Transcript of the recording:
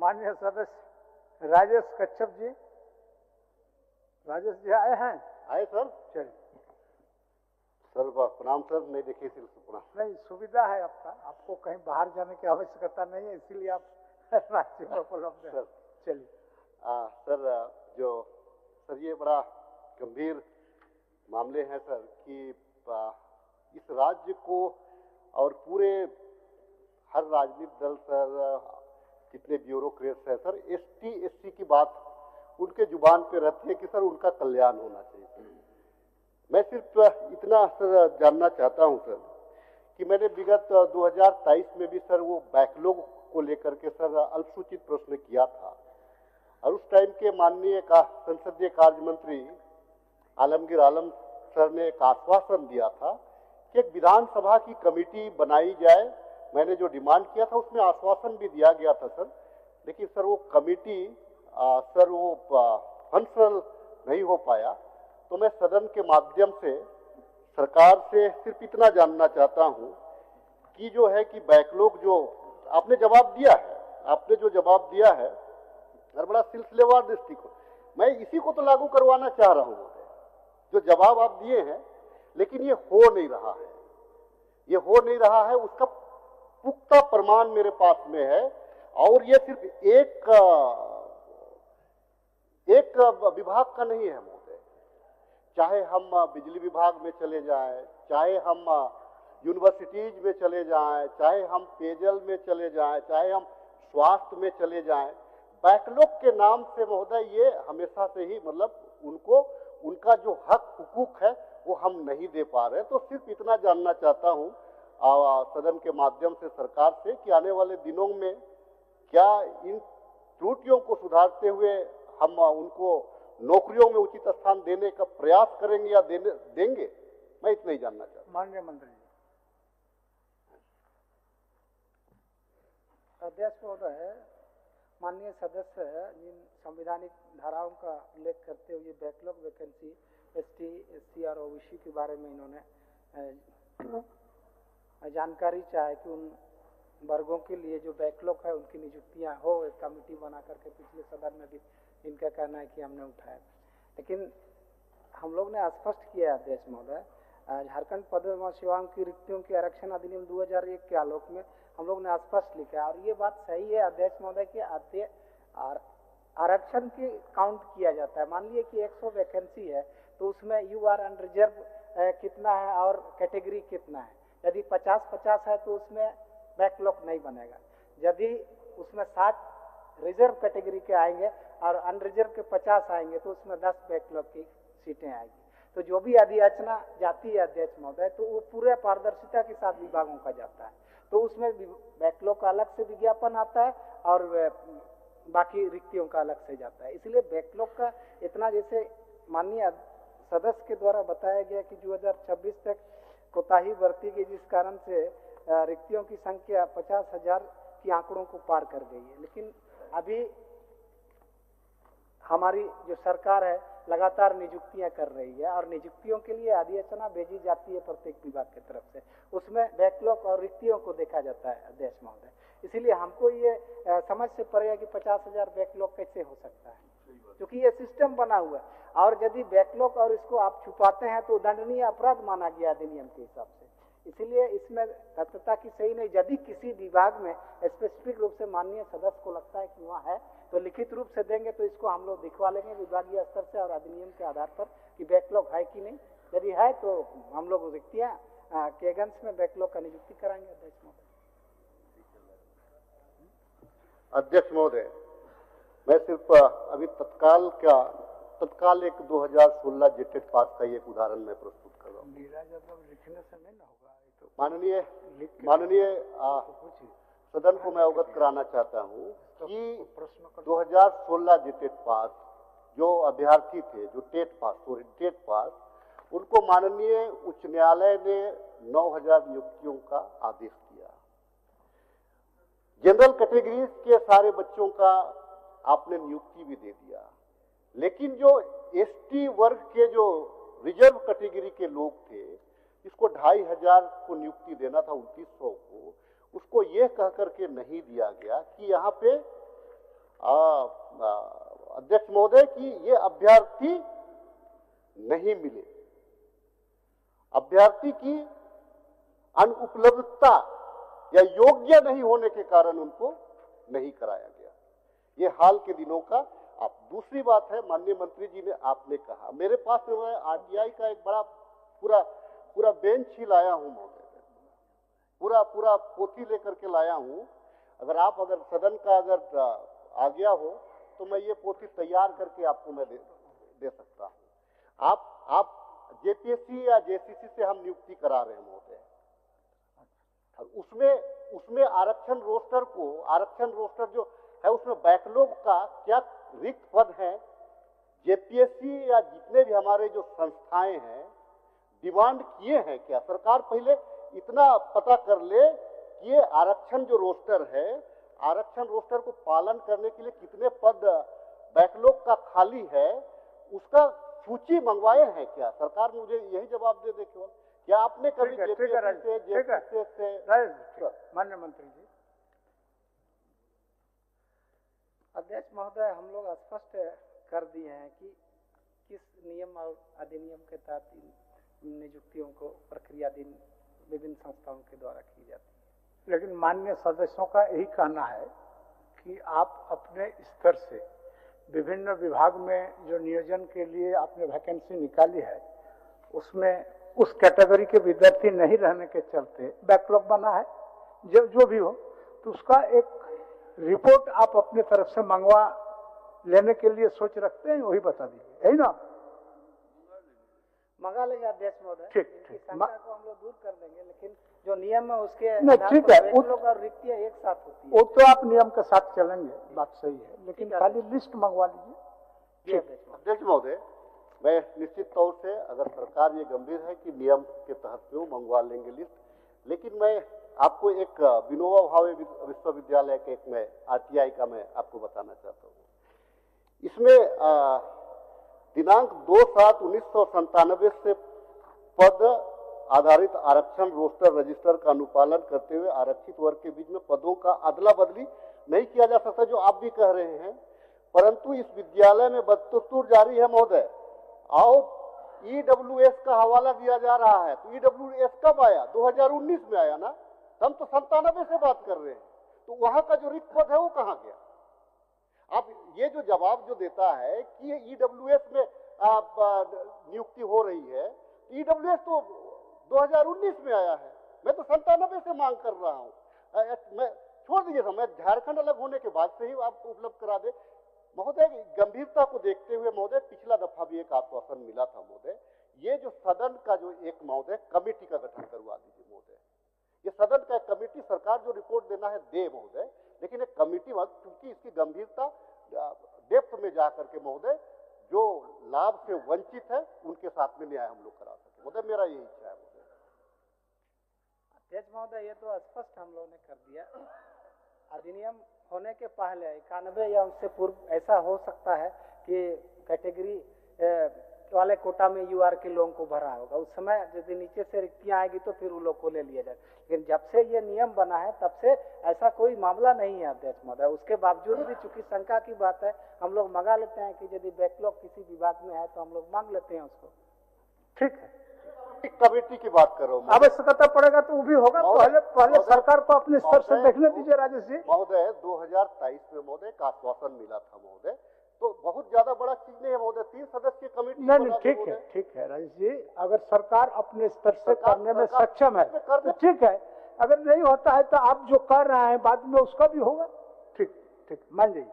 माननीय सदस्य राजेश कच्छप जी, राजेश जी आए हैं? आए सर। चलिए सर प्रणाम सर, नहीं देखे सिर्फ प्रणाम। नहीं, सुविधा है आपका, आपको कहीं बाहर जाने की आवश्यकता नहीं है, इसीलिए आप राज्य में उपलब्ध है। चलिए सर, सर ये बड़ा गंभीर मामले हैं सर कि इस राज्य को और पूरे हर राजनीतिक दल सर, जितने ब्यूरोक्रेट्स हैं सर, एसटी एससी की बात उनके जुबान पे रहती है कि सर उनका कल्याण होना चाहिए। मैं सिर्फ इतना सर जानना चाहता हूं सर कि मैंने विगत 2023 में भी सर वो बैकलॉग को लेकर के सर अल्पसूचित प्रश्न किया था और उस टाइम के माननीय संसदीय कार्य मंत्री आलमगीर आलम सर ने एक आश्वासन दिया था कि एक विधानसभा की कमेटी बनाई जाए। मैंने जो डिमांड किया था उसमें आश्वासन भी दिया गया था सर, लेकिन सर वो कमेटी सर वो फंक्शनल नहीं हो पाया। तो मैं सदन के माध्यम से सरकार से सिर्फ इतना जानना चाहता हूं कि जो है कि बैकलॉग जो आपने जवाब दिया है, आपने जो जवाब दिया है और बड़ा सिलसिलेवार दृष्टिकोण, मैं इसी को तो लागू करवाना चाह रहा हूं। जो जवाब आप दिए हैं, लेकिन ये हो नहीं रहा है, ये हो नहीं रहा है, उसका पुख्ता प्रमाण मेरे पास में है। और ये सिर्फ एक विभाग का नहीं है महोदय, चाहे हम बिजली विभाग में चले जाएं, चाहे हम यूनिवर्सिटीज में चले जाएं, चाहे हम पेयजल में चले जाएं, चाहे हम स्वास्थ्य में चले जाएं, बैकलॉग के नाम से महोदय ये हमेशा से ही मतलब उनको उनका जो हक हुकूक है वो हम नहीं दे पा रहे। तो सिर्फ इतना जानना चाहता हूं सदन के माध्यम से सरकार से कि आने वाले दिनों में क्या इन त्रुटियों को सुधारते हुए हम उनको नौकरियों में उचित स्थान देने का प्रयास करेंगे या देंगे, मैं इतना ही जानना चाहता हूं। माननीय मंत्री जी। अध्यक्ष महोदय, माननीय सदस्य जिन संवैधानिक धाराओं का उल्लेख करते हुए बैकलॉग वैकेंसी एसटी एससी और ओबीसी के बारे में इन्होंने जानकारी चाहे कि उन वर्गों के लिए जो बैकलॉग है उनकी नियुक्तियां हो, एक कमेटी बना करके पिछले सदन में भी इनका कहना है कि हमने उठाया। लेकिन हम लोग ने स्पष्ट किया अध्यक्ष महोदय, झारखंड पद एवं सेवाओं की रिक्तियों के आरक्षण अधिनियम 2001 के आलोक में हम लोग ने स्पष्ट लिखा है और ये बात सही है अध्यक्ष महोदय कि आरक्षण की काउंट किया जाता है। मान लीजिए कि 100 वैकेंसी है तो उसमें यू आर अनरिजर्व कितना है और कैटेगरी कितना है। यदि 50-50 है तो उसमें बैकलॉग नहीं बनेगा। यदि उसमें 60 रिजर्व कैटेगरी के आएंगे और अनरिजर्व के 50 आएंगे तो उसमें 10 बैकलॉग की सीटें आएगी। तो जो भी अधियाचना जाती है अध्यक्ष महोदय तो वो पूरे पारदर्शिता के साथ विभागों का जाता है, तो उसमें बैकलॉग का अलग से विज्ञापन आता है और बाकी रिक्तियों का अलग से जाता है। इसलिए बैकलॉग का इतना, जैसे माननीय सदस्य के द्वारा बताया गया कि 2026 तक कोताही बरती गई जिस कारण से रिक्तियों की संख्या 50,000 की आंकड़ों को पार कर गई है। लेकिन अभी हमारी जो सरकार है लगातार नियुक्तियां कर रही है और नियुक्तियों के लिए अधियाचना भेजी जाती है प्रत्येक विभाग की तरफ से, उसमें बैकलॉग और रिक्तियों को देखा जाता है अध्यक्ष महोदय। इसीलिए हमको ये समझ से परे है कि 50,000 बैकलॉग कैसे हो सकता है, क्योंकि ये सिस्टम बना हुआ है और यदि बैकलॉग और इसको आप छुपाते हैं तो दंडनीय अपराध माना गया अधिनियम के हिसाब से। इसीलिए इसमें तथ्यता की सही नहीं। यदि किसी विभाग में स्पेसिफिक रूप से माननीय सदस्य को लगता है कि वहाँ है तो लिखित रूप से देंगे, तो इसको हम लोग दिखवा लेंगे विभागीय स्तर से और अधिनियम के आधार पर कि बैकलॉग है कि नहीं। यदि है तो हम लोग रिक्तियां के अंश में बैकलॉग का नियुक्ति कराएंगे अध्यक्ष महोदय। अध्यक्ष महोदय, मैं सिर्फ अभी तत्काल एक 2016 जेटेट पास का एक उदाहरण मैं प्रस्तुत कर रहा हूँ। लिखने से नहीं ना होगा। माननीय सदन को मैं अवगत कराना चाहता हूँ कि 2016 जेटेट पास जो अभ्यर्थी थे, जो टेट पास, उनको माननीय उच्च न्यायालय ने 9,000 नियुक्तियों का आदेश दिया। जनरल कैटेगरीज के सारे बच्चों का आपने नियुक्ति भी दे दिया, लेकिन जो एसटी वर्ग के जो रिजर्व कैटेगरी के लोग थे, जिसको 2,500 को नियुक्ति देना था 2,900 को, उसको यह कह करके नहीं दिया गया कि यहाँ पे अध्यक्ष महोदय कि ये अभ्यर्थी नहीं मिले, अभ्यर्थी की अनुपलब्धता या योग्य नहीं होने के कारण उनको नहीं कराया गया। ये हाल के दिनों का। अब दूसरी बात है, माननीय मंत्री जी ने आपने कहा, मेरे पास मैं आरटीआई का एक बड़ा पूरा बेंच ही लाया हूं महोदय, पूरा पोथी लेकर के लाया हूं। अगर सदन का अगर आज्ञा हो तो मैं ये पोथी तैयार करके आपको मैं दे सकता हूं। आप जेपीएससी या जेसीसी से हम नियुक्ति करा रहे हैं महोदय, उसमें आरक्षण रोस्टर जो है उसमें बैकलॉग का क्या रिक्त पद है, जेपीएससी या जितने भी हमारे जो संस्थाएं हैं डिमांड किए हैं क्या? सरकार पहले इतना पता कर ले कि ये आरक्षण जो रोस्टर है, आरक्षण रोस्टर को पालन करने के लिए कितने पद बैकलॉग का खाली है, उसका सूची मंगवाए हैं क्या? सरकार मुझे यही जवाब दे केवल। क्या आपने कभी जेपीएससी से माननीय मंत्री जी? अध्यक्ष महोदय, हम लोग स्पष्ट कर दिए हैं कि किस नियम और अधिनियम के तहत नियुक्तियों को प्रक्रिया विभिन्न संस्थाओं के द्वारा की जाती है। लेकिन माननीय सदस्यों का यही कहना है कि आप अपने स्तर से विभिन्न विभाग में जो नियोजन के लिए आपने वैकेंसी निकाली है, उसमें उस कैटेगरी के विद्यार्थी नहीं रहने के चलते बैकलॉग बना है। जो भी हो तो उसका एक रिपोर्ट आप अपने तरफ से मंगवा लेने के लिए सोच रखते हैं, वही बता दीजिए, यही ना? मंगा लेंगे अध्यक्ष महोदय, ठीक शंका को हम लोग दूर कर देंगे, लेकिन जो नियम है उसके ठीक है, बैकलॉग और रिक्तियां एक साथ होती है, वो तो आप नियम के साथ चलेंगे, बात सही है, लेकिन खाली लिस्ट मंगवा लीजिए। अध्यक्ष महोदय, मैं निश्चित तौर से अगर सरकार ये गंभीर है कि नियम के तहत में मंगवा लेंगे लिस्ट, लेकिन मैं आपको एक विनोबा भावे विश्वविद्यालय के एक मैं आरटीआई का मैं आपको बताना चाहता हूँ। इसमें दिनांक 2/7/1997 से पद आधारित आरक्षण रोस्टर रजिस्टर का अनुपालन करते हुए आरक्षित वर्ग के बीच में पदों का अदला बदली नहीं किया जा सकता, जो आप भी कह रहे हैं, परंतु इस विद्यालय में बदस्तूर जारी है महोदय, और ईडब्ल्यूएस का हवाला दिया जा रहा है। तो ईडब्ल्यूएस कब आया? 2019 में आया ना, हम तो 97 से बात कर रहे हैं, तो वहां का जो रिक्त पद है वो कहां गया? अब ये जो जवाब जो देता है कि ये ईडब्ल्यूएस में नियुक्ति हो रही है, ईडब्ल्यूएस तो 2019 में आया है, मैं तो 97 से मांग कर रहा हूं। मैं छोड़ दीजिए, मैं झारखंड अलग होने के बाद से ही आप उपलब्ध करा दे महोदय। गंभीरता को देखते हुए महोदय, पिछला दफा भी एक आश्वासन मिला था महोदय, ये जो सदन का जो एक महोदय कमेटी का गठन करवा दीजिए महोदय। ये सदन का एक कमेटी, सरकार जो रिपोर्ट देना है दे महोदय, लेकिन एक कमेटी क्योंकि इसकी गंभीरता डेप्थ में जा करके महोदय जो लाभ से वंचित है उनके साथ में न्याय हम लोग करा सके महोदय, मेरा यही इच्छा है महोदय। अध्यक्ष महोदय, ये तो स्पष्ट हम लोगों ने कर दिया, अधिनियम होने के पहले 91 या उससे पूर्व ऐसा हो सकता है कि कैटेगरी वाले कोटा में यूआर के लोगों को भरा होगा, उस समय यदि नीचे से रिक्तियां आएगी तो फिर उन लोग को ले लिया जाए। लेकिन जब से ये नियम बना है तब से ऐसा कोई मामला नहीं है अध्यक्ष महोदय। उसके बावजूद भी चूंकि शंका की बात है, हम लोग मंगा लेते हैं कि यदि बैकलॉग किसी विभाग में है तो हम लोग मांग लेते हैं उसको। ठीक है, कमेटी की बात कर रहा हूँ, आवश्यकता पड़ेगा तो वो भी होगा। पहले सरकार को अपने स्तर से देखने दीजिए राजेश जी। महोदय 2023 में महोदय का आश्वासन मिला था महोदय, तो बहुत ज्यादा बड़ा चीज नहीं है महोदय, 3 सदस्यीय कमेटी। नहीं, ठीक है राजेश जी, अगर सरकार अपने स्तर से करने में सक्षम है तो ठीक है, अगर नहीं होता है तो आप जो कर रहे हैं बाद में उसका भी होगा। ठीक मान जाइए।